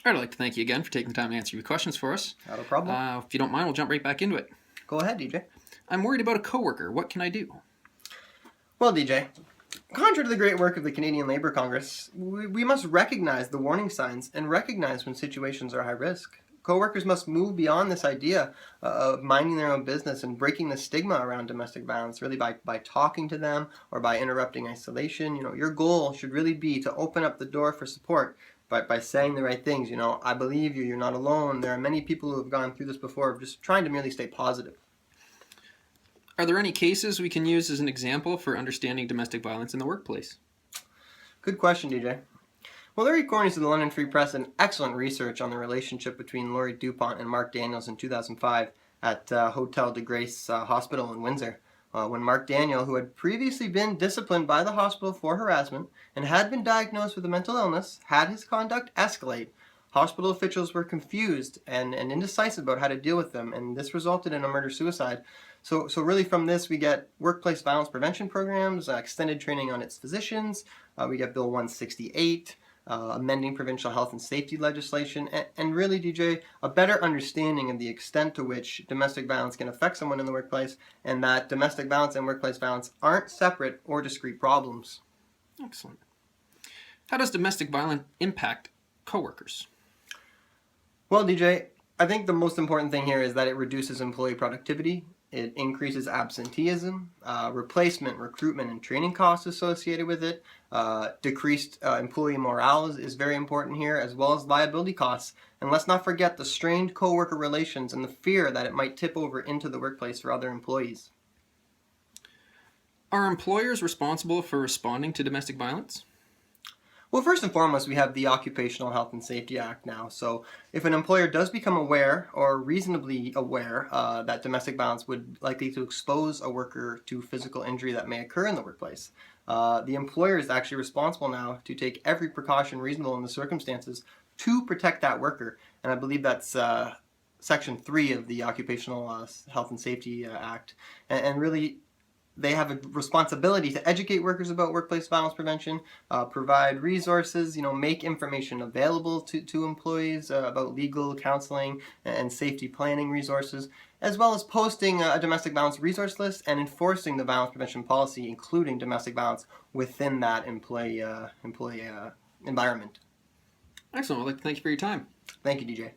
I'd like to thank you again for taking the time to answer your questions for us. Not a problem. If you don't mind, we'll jump right back into it. Go ahead, DJ. I'm worried about a coworker. What can I do? Well, DJ, contrary to the great work of the Canadian Labour Congress, we must recognize the warning signs and recognize when situations are high risk. Coworkers must move beyond this idea of minding their own business and breaking the stigma around domestic violence, really by talking to them or by interrupting isolation. Your goal should really be to open up the door for support by saying the right things. I believe you, you're not alone. There are many people who have gone through this before, just trying to merely stay positive. Are there any cases we can use as an example for understanding domestic violence in the workplace? Good question, DJ. Well, Larry Cornies of the London Free Press had excellent research on the relationship between Laurie Dupont and Mark Daniels in 2005 at Hotel de Grace Hospital in Windsor, when Mark Daniel, who had previously been disciplined by the hospital for harassment and had been diagnosed with a mental illness, had his conduct escalate. Hospital officials were confused and indecisive about how to deal with them, and this resulted in a murder-suicide. So really from this we get workplace violence prevention programs, extended training on its physicians, we get Bill 168, amending provincial health and safety legislation, and really, DJ, a better understanding of the extent to which domestic violence can affect someone in the workplace, and that domestic violence and workplace violence aren't separate or discrete problems. Excellent. How does domestic violence impact coworkers? Well, DJ, I think the most important thing here is that it reduces employee productivity. It increases absenteeism, replacement, recruitment, and training costs associated with it. Decreased employee morale is very important here, as well as liability costs. And let's not forget the strained coworker relations and the fear that it might tip over into the workplace for other employees. Are employers responsible for responding to domestic violence? Well, first and foremost, we have the Occupational Health and Safety Act now. So if an employer does become aware or reasonably aware that domestic violence would likely to expose a worker to physical injury that may occur in the workplace, the employer is actually responsible now to take every precaution reasonable in the circumstances to protect that worker. And I believe that's Section 3 of the Occupational Health and Safety Act. And really, they have a responsibility to educate workers about workplace violence prevention, provide resources, make information available to employees about legal counseling and safety planning resources, as well as posting a domestic violence resource list and enforcing the violence prevention policy, including domestic violence, within that employee environment. Excellent. I'd like to thank you for your time. Thank you, DJ.